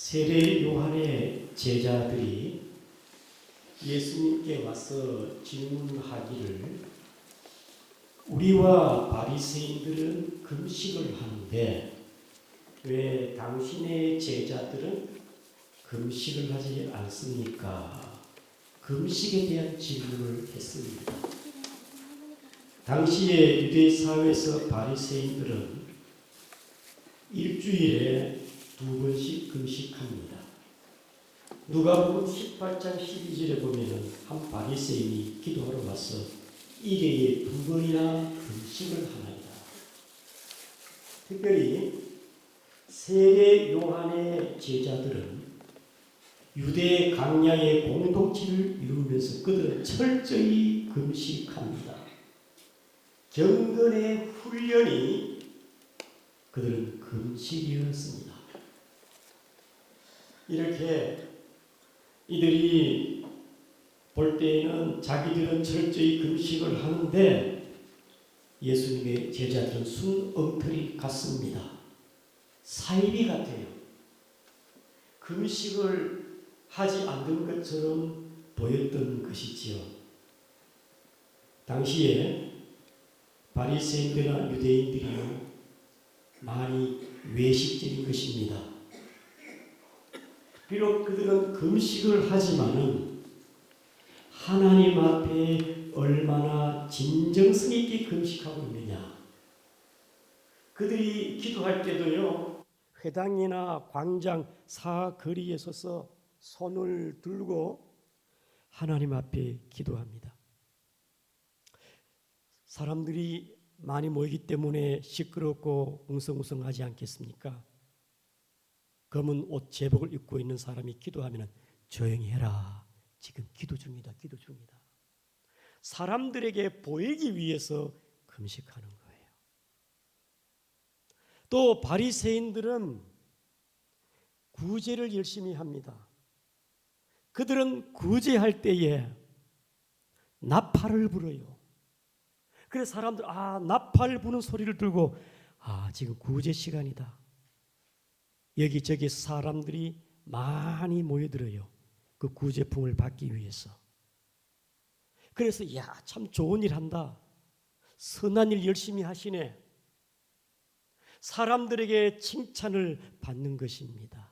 세례 요한의 제자들이 예수님께 와서 질문하기를 우리와 바리새인들은 금식을 하는데 왜 당신의 제자들은 금식을 하지 않습니까? 금식에 대한 질문을 했습니다. 당시의 유대 사회에서 바리새인들은 일주일에 2번씩 금식합니다. 누가복음 18장 12절에 보면은 한 바리새인이 기도하러 와서 일회에 2번이나 금식을 하나이다. 특별히 세례 요한의 제자들은 유대 강야의 공동체를 이루면서 그들은 철저히 금식합니다. 경건의 훈련이 그들은 금식이었습니다. 이렇게 이들이 볼 때에는 자기들은 철저히 금식을 하는데 예수님의 제자들은 순 엉터리 같습니다. 사이비 같아요. 금식을 하지 않는 것처럼 보였던 것이지요. 당시에 바리새인들이나 유대인들이요 많이 외식적인 것입니다. 비록 그들은 금식을 하지만은 하나님 앞에 얼마나 진정성 있게 금식하고 있느냐. 그들이 기도할 때도요 회당이나 광장 사거리에 서서 손을 들고 하나님 앞에 기도합니다. 사람들이 많이 모이기 때문에 시끄럽고 웅성웅성하지 않겠습니까? 검은 옷 제복을 입고 있는 사람이 기도하면 조용히 해라. 지금 기도 중이다. 기도 중이다. 사람들에게 보이기 위해서 금식하는 거예요. 또 바리새인들은 구제를 열심히 합니다. 그들은 구제할 때에 나팔을 불어요. 그래서 사람들 나팔 부는 소리를 들고 지금 구제 시간이다. 여기저기 사람들이 많이 모여들어요. 그 구제품을 받기 위해서. 그래서 참 좋은 일 한다. 선한 일 열심히 하시네. 사람들에게 칭찬을 받는 것입니다.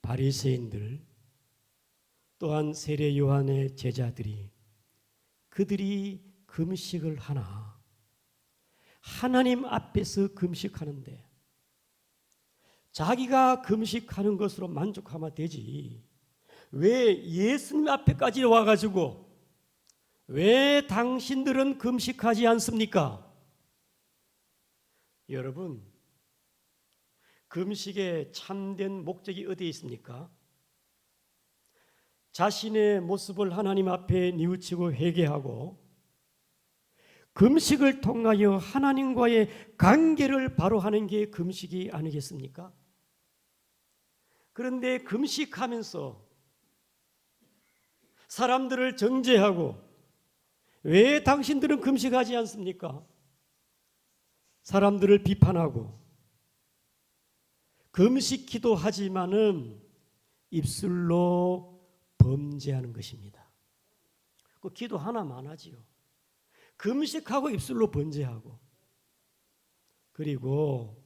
바리새인들 또한 세례 요한의 제자들이 그들이 금식을 하나 하나님 앞에서 금식하는데 자기가 금식하는 것으로 만족하면 되지 왜 예수님 앞에까지 와가지고 왜 당신들은 금식하지 않습니까? 여러분, 금식의 참된 목적이 어디에 있습니까? 자신의 모습을 하나님 앞에 뉘우치고 회개하고 금식을 통하여 하나님과의 관계를 바로 하는 게 금식이 아니겠습니까? 그런데 금식하면서 사람들을 정죄하고 왜 당신들은 금식하지 않습니까? 사람들을 비판하고 금식 기도하지만은 입술로 범죄하는 것입니다. 그 기도 하나만 하지요. 금식하고 입술로 범죄하고 그리고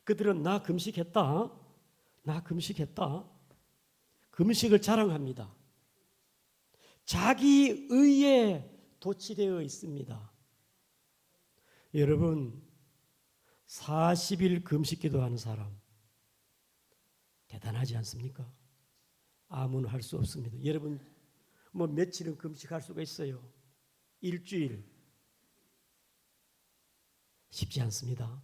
그들은 나 금식했다. 나 금식했다. 금식을 자랑합니다. 자기 의에 도취되어 있습니다. 여러분 40일 금식 기도하는 사람 대단하지 않습니까? 아무나 할 수 없습니다. 여러분 며칠은 금식할 수가 있어요. 일주일 쉽지 않습니다.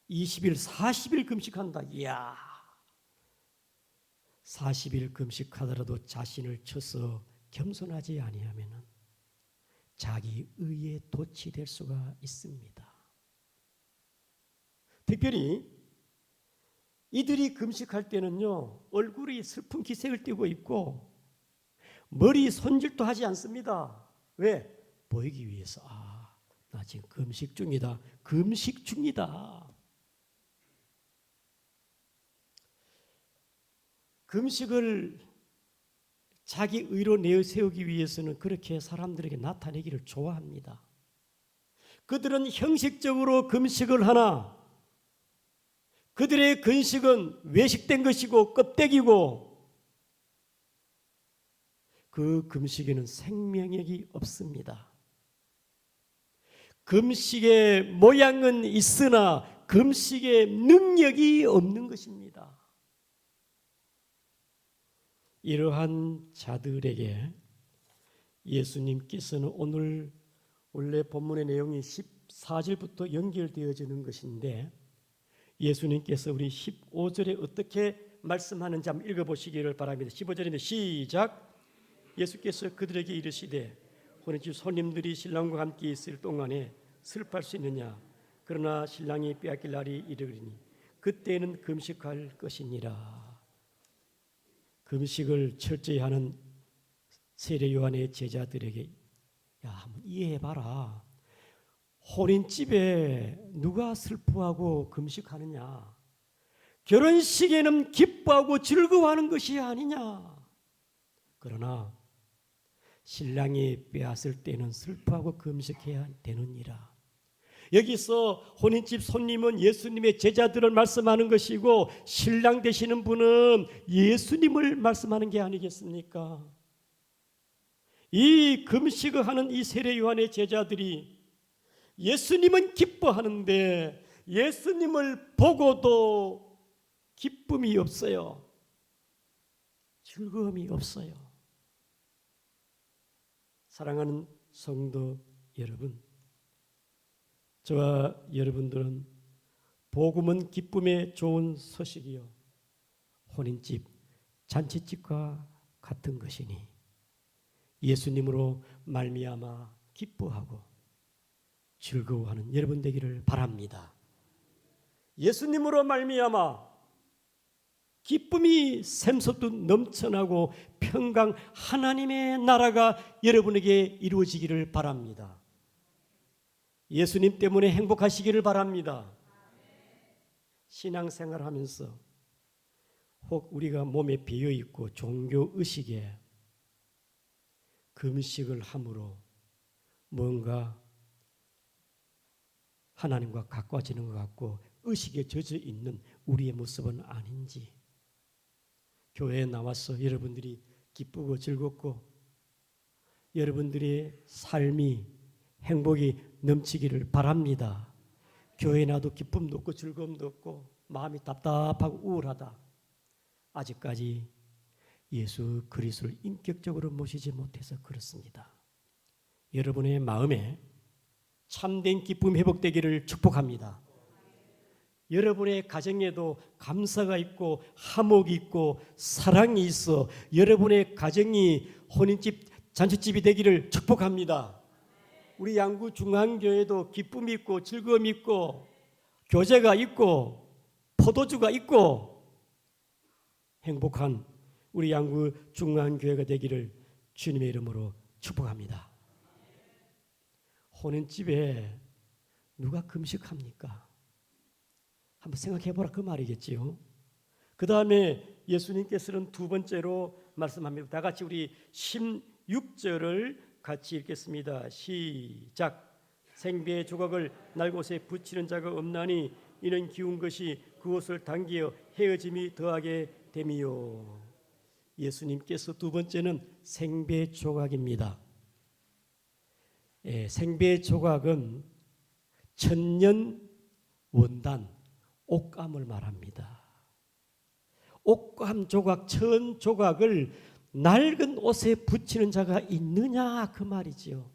20일, 40일 금식한다. 이야, 40일 금식하더라도 자신을 쳐서 겸손하지 아니하면 자기 의에 도취될 수가 있습니다. 특별히 이들이 금식할 때는요 얼굴이 슬픈 기색을 띠고 있고 머리 손질도 하지 않습니다. 왜? 보이기 위해서. 나 지금 금식 중이다. 금식 중이다. 금식을 자기 의로 내세우기 위해서는 그렇게 사람들에게 나타내기를 좋아합니다. 그들은 형식적으로 금식을 하나 그들의 금식은 외식된 것이고 껍데기고 그 금식에는 생명력이 없습니다. 금식의 모양은 있으나 금식의 능력이 없는 것입니다. 이러한 자들에게 예수님께서는 오늘 원래 본문의 내용이 14절부터 연결되어지는 것인데 예수님께서 우리 15절에 어떻게 말씀하는지 한번 읽어보시기를 바랍니다. 15절인데 시작. 예수께서 그들에게 이르시되 혼인집 손님들이 신랑과 함께 있을 동안에 슬퍼할 수 있느냐? 그러나 신랑이 빼앗길 날이 이르리니 그때는 금식할 것이니라. 금식을 철저히 하는 세례 요한의 제자들에게 야, 한번 이해해봐라. 혼인집에 누가 슬퍼하고 금식하느냐? 결혼식에는 기뻐하고 즐거워하는 것이 아니냐? 그러나 신랑이 빼앗을 때는 슬퍼하고 금식해야 되느니라. 여기서 혼인집 손님은 예수님의 제자들을 말씀하는 것이고 신랑 되시는 분은 예수님을 말씀하는 게 아니겠습니까? 이 금식을 하는 이 세례 요한의 제자들이 예수님은 기뻐하는데 예수님을 보고도 기쁨이 없어요. 즐거움이 없어요. 사랑하는 성도 여러분, 저와 여러분들은 복음은 기쁨의 좋은 소식이요 혼인집, 잔치집과 같은 것이니 예수님으로 말미암아 기뻐하고 즐거워하는 여러분 되기를 바랍니다. 예수님으로 말미암아 기쁨이 샘솟듯 넘쳐나고 평강 하나님의 나라가 여러분에게 이루어지기를 바랍니다. 예수님 때문에 행복하시기를 바랍니다. 신앙생활하면서 혹 우리가 몸에 배어있고 종교의식에 금식을 함으로 뭔가 하나님과 가까워지는 것 같고 의식에 젖어 있는 우리의 모습은 아닌지 교회에 나와서 여러분들이 기쁘고 즐겁고 여러분들의 삶이 행복이 넘치기를 바랍니다. 교회에 나도 기쁨도 없고 즐거움도 없고 마음이 답답하고 우울하다. 아직까지 예수 그리스도를 인격적으로 모시지 못해서 그렇습니다. 여러분의 마음에 참된 기쁨 회복되기를 축복합니다. 여러분의 가정에도 감사가 있고 화목이 있고 사랑이 있어 여러분의 가정이 혼인집 잔치집이 되기를 축복합니다. 우리 양구 중앙교회도 기쁨이 있고 즐거움이 있고 교제가 있고 포도주가 있고 행복한 우리 양구 중앙교회가 되기를 주님의 이름으로 축복합니다. 혼인집에 누가 금식합니까? 한번 생각해보라 그 말이겠지요. 그 다음에 예수님께서는 두 번째로 말씀합니다. 다 같이 우리 16절을 같이 읽겠습니다. 시작. 생배의 조각을 날곳에 붙이는 자가 없나니 이는 기운 것이 그것을 당기어 헤어짐이 더하게 됨이요. 예수님께서 두 번째는 생배 조각입니다. 생배 조각은 천년 원단 옥감을 말합니다. 옥감 조각, 천 조각을 낡은 옷에 붙이는 자가 있느냐 그 말이지요.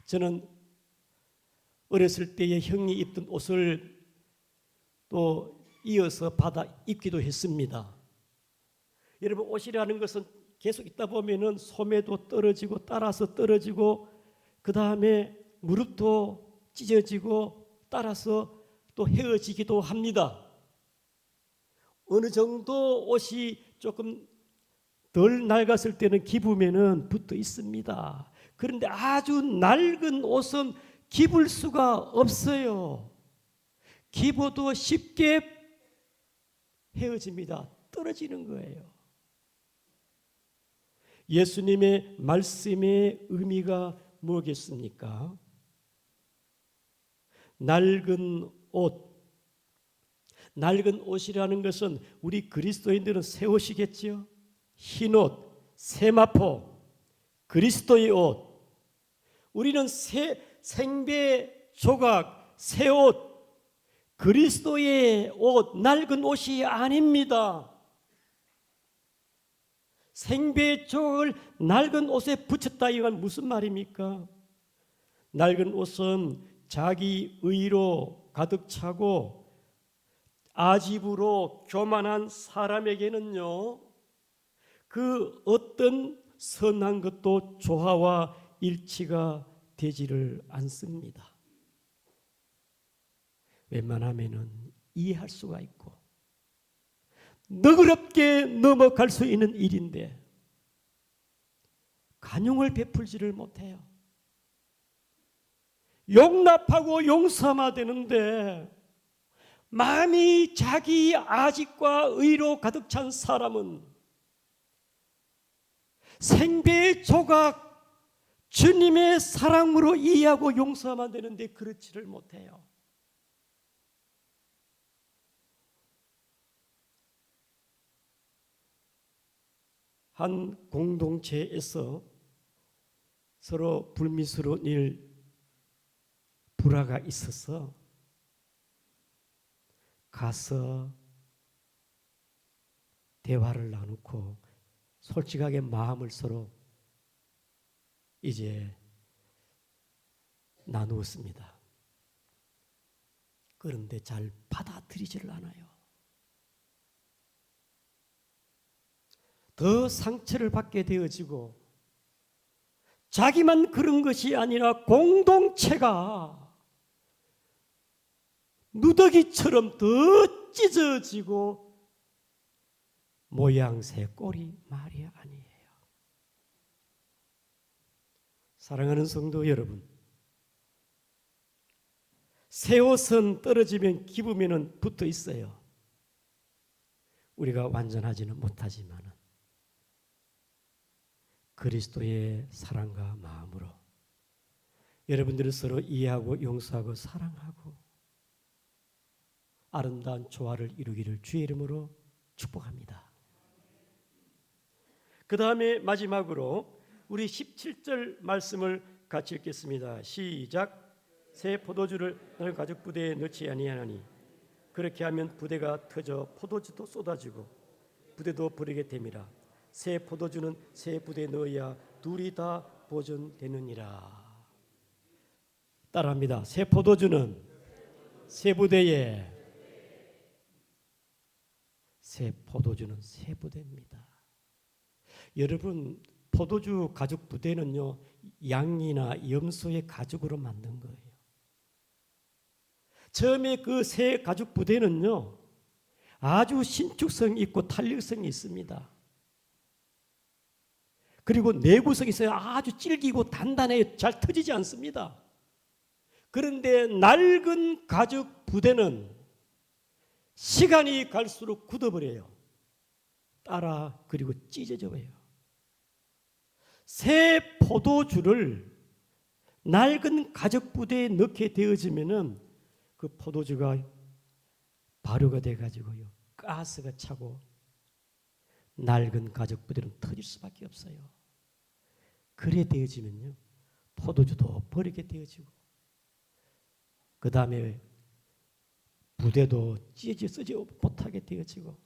저는 어렸을 때에 형이 입던 옷을 또 이어서 받아 입기도 했습니다. 여러분 옷이라는 것은 계속 있다 보면은 소매도 떨어지고 따라서 떨어지고 그 다음에 무릎도 찢어지고 따라서 또 헤어지기도 합니다. 어느 정도 옷이 조금 덜 낡았을 때는 기부면은 붙어 있습니다. 그런데 아주 낡은 옷은 기불 수가 없어요. 기부도 쉽게 헤어집니다. 떨어지는 거예요. 예수님의 말씀의 의미가 뭐겠습니까? 낡은 옷. 낡은 옷이라는 것은 우리 그리스도인들은 새 옷이겠지요. 흰 옷, 세마포, 그리스도의 옷. 우리는 생배 조각, 새 옷, 그리스도의 옷, 낡은 옷이 아닙니다. 생배 조각을 낡은 옷에 붙였다 이건 무슨 말입니까? 낡은 옷은 자기 의로 가득 차고 아집으로 교만한 사람에게는요, 그 어떤 선한 것도 조화와 일치가 되지를 않습니다. 웬만하면은 이해할 수가 있고 너그럽게 넘어갈 수 있는 일인데 관용을 베풀지를 못해요. 용납하고 용서하면 되는데 마음이 자기 아집과 의로 가득 찬 사람은 생배의 조각 주님의 사랑으로 이해하고 용서하면 되는데 그렇지를 못해요. 한 공동체에서 서로 불미스러운 불화가 있어서 가서 대화를 나누고 솔직하게 마음을 서로 이제 나누었습니다. 그런데 잘 받아들이지를 않아요. 더 상처를 받게 되어지고 자기만 그런 것이 아니라 공동체가 누더기처럼 더 찢어지고 모양새 꼴이 말이 아니에요. 사랑하는 성도 여러분, 새 옷은 떨어지면 기부면은 붙어 있어요. 우리가 완전하지는 못하지만 그리스도의 사랑과 마음으로 여러분들을 서로 이해하고 용서하고 사랑하고 아름다운 조화를 이루기를 주의 이름으로 축복합니다. 그 다음에 마지막으로 우리 17절 말씀을 같이 읽겠습니다. 시작. 새 포도주를 너희 가죽 부대에 넣지 아니하나니 그렇게 하면 부대가 터져 포도주도 쏟아지고 부대도 버리게 됨이라. 새 포도주는 새 부대에 넣어야 둘이 다 보존되느니라. 따라합니다. 새 포도주는 새 부대에, 새 포도주는 새 부대입니다. 여러분, 포도주 가죽 부대는요, 양이나 염소의 가죽으로 만든 거예요. 처음에 그 새 가죽 부대는요, 아주 신축성이 있고 탄력성이 있습니다. 그리고 내구성이 있어요. 아주 질기고 단단해요. 잘 터지지 않습니다. 그런데 낡은 가죽 부대는 시간이 갈수록 굳어버려요. 따라 그리고 찢어져요. 새 포도주를 낡은 가죽 부대에 넣게 되어지면은 그 포도주가 발효가 돼가지고요, 가스가 차고 낡은 가죽 부대는 터질 수밖에 없어요. 그래 되어지면요, 포도주도 버리게 되어지고 그 다음에 부대도 찢어져 쓰지 못하게 되어지고.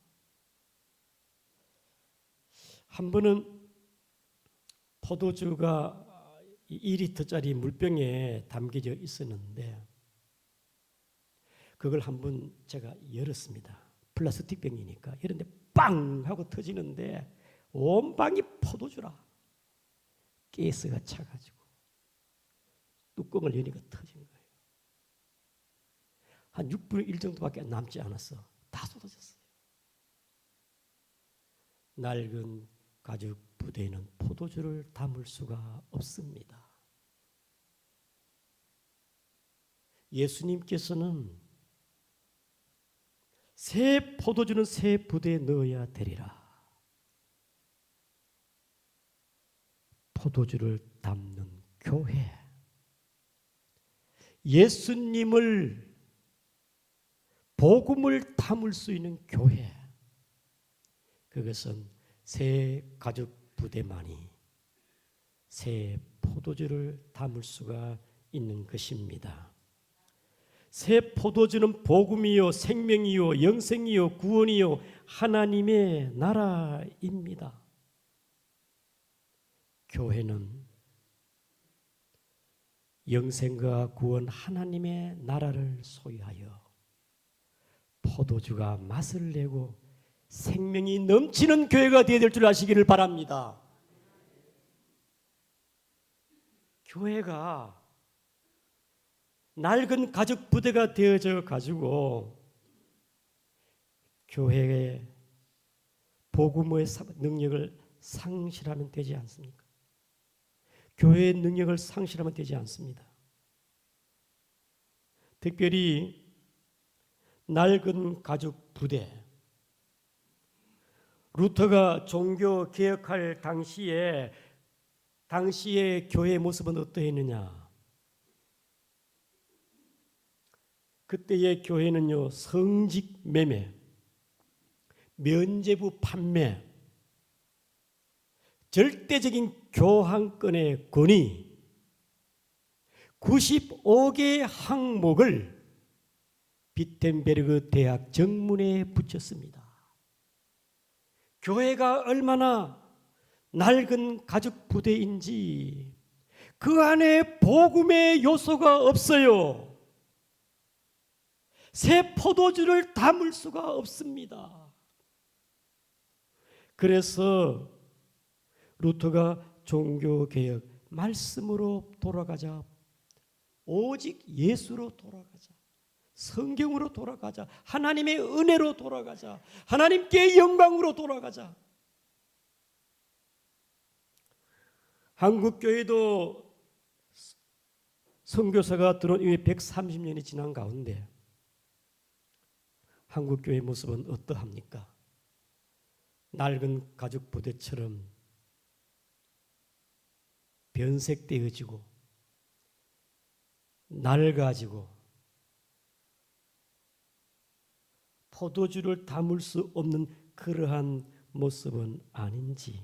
한 번은 포도주가 2리터짜리 물병에 담겨져 있었는데 그걸 한번 제가 열었습니다. 플라스틱 병이니까. 이런데 빵 하고 터지는데 온 방이 포도주라. 가스가 차가지고 뚜껑을 여니까 터진 거예요. 한 6분의 1 정도밖에 남지 않았어. 다 쏟아졌어요. 낡은 가죽 부대에는 포도주를 담을 수가 없습니다. 예수님께서는 새 포도주는 새 부대에 넣어야 되리라. 포도주를 담는 교회, 예수님을 복음을 담을 수 있는 교회, 그것은 새 가죽 부대만이 새 포도주를 담을 수가 있는 것입니다. 새 포도주는 복음이요 생명이요 영생이요 구원이요 하나님의 나라입니다. 교회는 영생과 구원 하나님의 나라를 소유하여 포도주가 맛을 내고 생명이 넘치는 교회가 되어야 될 줄 아시기를 바랍니다. 교회가 낡은 가죽 부대가 되어져 가지고 교회의 복음의 능력을 상실하면 되지 않습니까? 교회의 능력을 상실하면 되지 않습니다. 특별히 낡은 가죽 부대, 루터가 종교 개혁할 당시에 당시의 교회의 모습은 어떠했느냐? 그때의 교회는요, 성직 매매, 면죄부 판매, 절대적인 교황권의 권위, 95개의 항목을 비텐베르그 대학 정문에 붙였습니다. 교회가 얼마나 낡은 가죽 부대인지 그 안에 복음의 요소가 없어요. 새 포도주를 담을 수가 없습니다. 그래서 루터가 종교개혁, 말씀으로 돌아가자, 오직 예수로 돌아가자, 성경으로 돌아가자, 하나님의 은혜로 돌아가자, 하나님께 영광으로 돌아가자. 한국교회도 선교사가 들어온 이후에 130년이 지난 가운데 한국교회의 모습은 어떠합니까? 낡은 가죽 부대처럼 변색되어지고 낡아지고 포도주를 담을 수 없는 그러한 모습은 아닌지,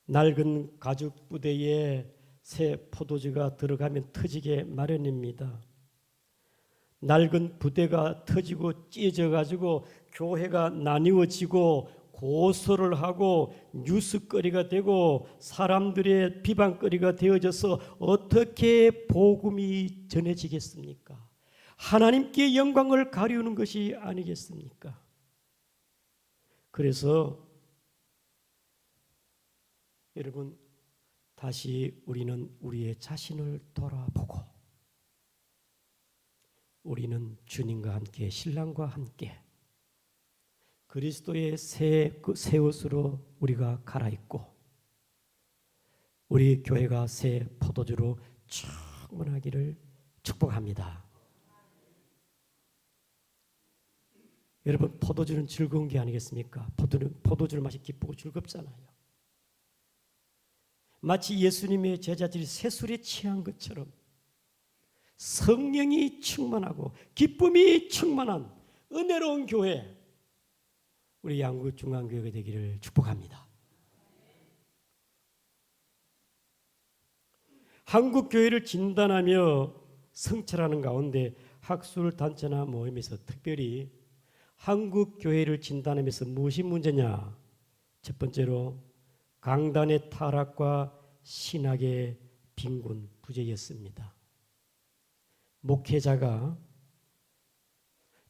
낡은 가죽 부대에 새 포도주가 들어가면 터지게 마련입니다. 낡은 부대가 터지고 찢어져 가지고 교회가 나뉘어지고 고소를 하고 뉴스거리가 되고 사람들의 비방거리가 되어져서 어떻게 복음이 전해지겠습니까? 하나님께 영광을 가리우는 것이 아니겠습니까? 그래서 여러분, 다시 우리는 우리의 자신을 돌아보고 우리는 주님과 함께 신랑과 함께 그리스도의 새 옷으로 우리가 갈아입고 우리 교회가 새 포도주로 충만하기를 축복합니다. 여러분, 포도주는 즐거운 게 아니겠습니까? 포도주를 마시 기쁘고 즐겁잖아요. 마치 예수님의 제자들이 새술에 취한 것처럼 성령이 충만하고 기쁨이 충만한 은혜로운 교회, 우리 양구중앙교회가 되기를 축복합니다. 한국교회를 진단하며 성찰하는 가운데 학술단체나 모임에서 특별히 한국교회를 진단하면서 무엇이 문제냐? 첫 번째로 강단의 타락과 신학의 빈곤 부재였습니다. 목회자가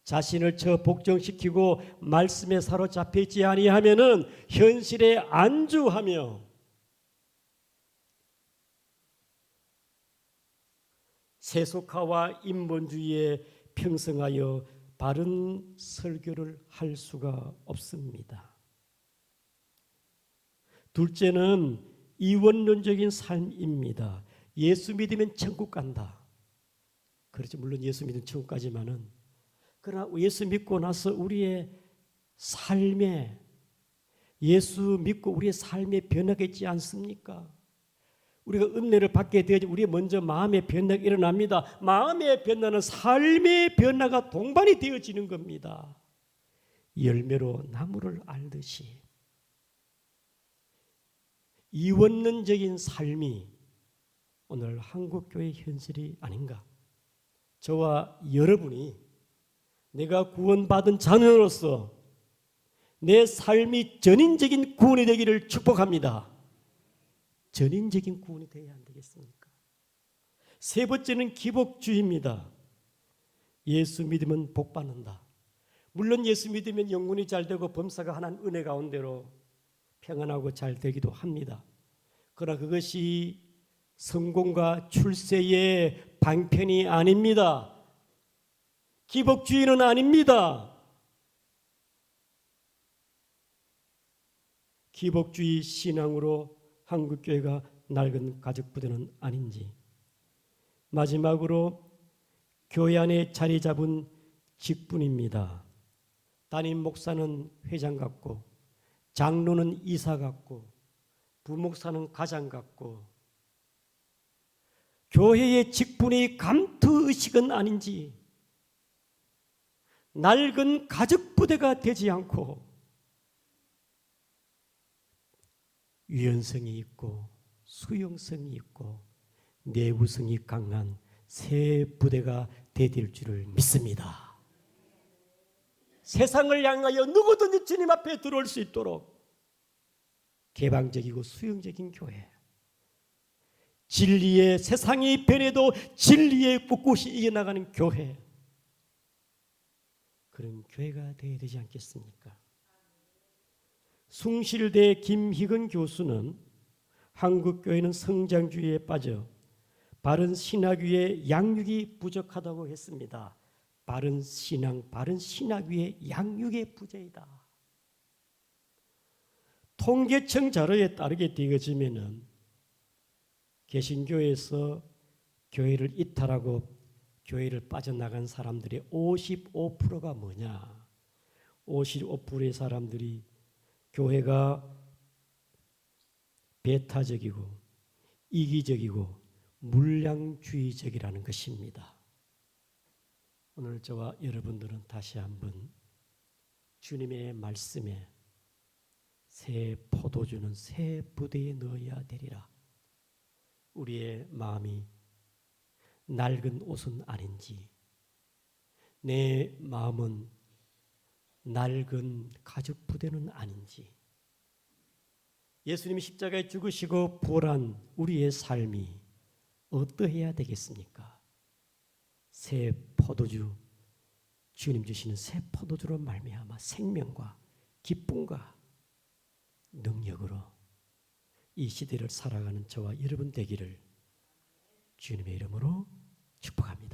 자신을 복종시키고 말씀에 사로잡혀 있지 아니하면은 현실에 안주하며 세속화와 인본주의에 평성하여 바른 설교를 할 수가 없습니다. 둘째는 이원론적인 삶입니다. 예수 믿으면 천국 간다. 그렇죠. 물론 예수 믿으면 천국 가지만은 그러나 예수 믿고 나서 우리의 삶에 예수 믿고 우리의 삶에 변화겠지 않습니까? 우리가 은혜를 받게 되어지 우리의 먼저 마음의 변화가 일어납니다. 마음의 변화는 삶의 변화가 동반이 되어지는 겁니다. 열매로 나무를 알듯이 이원론적인 삶이 오늘 한국교회의 현실이 아닌가. 저와 여러분이 내가 구원받은 자녀로서 내 삶이 전인적인 구원이 되기를 축복합니다. 전인적인 구원이 되어야 안 되겠습니까? 세 번째는 기복주의입니다. 예수 믿으면 복 받는다. 물론 예수 믿으면 영혼이 잘 되고 범사가 하나님 은혜 가운데로 평안하고 잘 되기도 합니다. 그러나 그것이 성공과 출세의 방편이 아닙니다. 기복주의는 아닙니다. 기복주의 신앙으로 한국교회가 낡은 가족부대는 아닌지, 마지막으로 교회 안에 자리 잡은 직분입니다. 담임 목사는 회장 같고, 장로는 이사 같고, 부목사는 가장 같고, 교회의 직분이 감투의식은 아닌지, 낡은 가족부대가 되지 않고 유연성이 있고 수용성이 있고 내구성이 강한 새 부대가 되될 줄을 믿습니다. 세상을 향하여 누구든지 주님 앞에 들어올 수 있도록 개방적이고 수용적인 교회, 진리의 세상이 변해도 진리의 꿋꿋이 이겨나가는 교회, 그런 교회가 되어야 되지 않겠습니까? 숭실대 김희근 교수는 한국교회는 성장주의에 빠져 바른 신학 위에 양육이 부족하다고 했습니다. 바른 신앙, 바른 신학 위에 양육의 부재이다. 통계청 자료에 따르게 되어지면은 개신교에서 교회를 이탈하고 교회를 빠져나간 사람들의 55%가 뭐냐? 55%의 사람들이 교회가 배타적이고 이기적이고 물량주의적이라는 것입니다. 오늘 저와 여러분들은 다시 한번 주님의 말씀에 새 포도주는 새 부대에 넣어야 되리라. 우리의 마음이 낡은 옷은 아닌지, 내 마음은 낡은 가죽 부대는 아닌지, 예수님이 십자가에 죽으시고 부활한 우리의 삶이 어떠해야 되겠습니까? 새 포도주, 주님 주시는 새 포도주로 말미암아 생명과 기쁨과 능력으로 이 시대를 살아가는 저와 여러분 되기를 주님의 이름으로 축복합니다.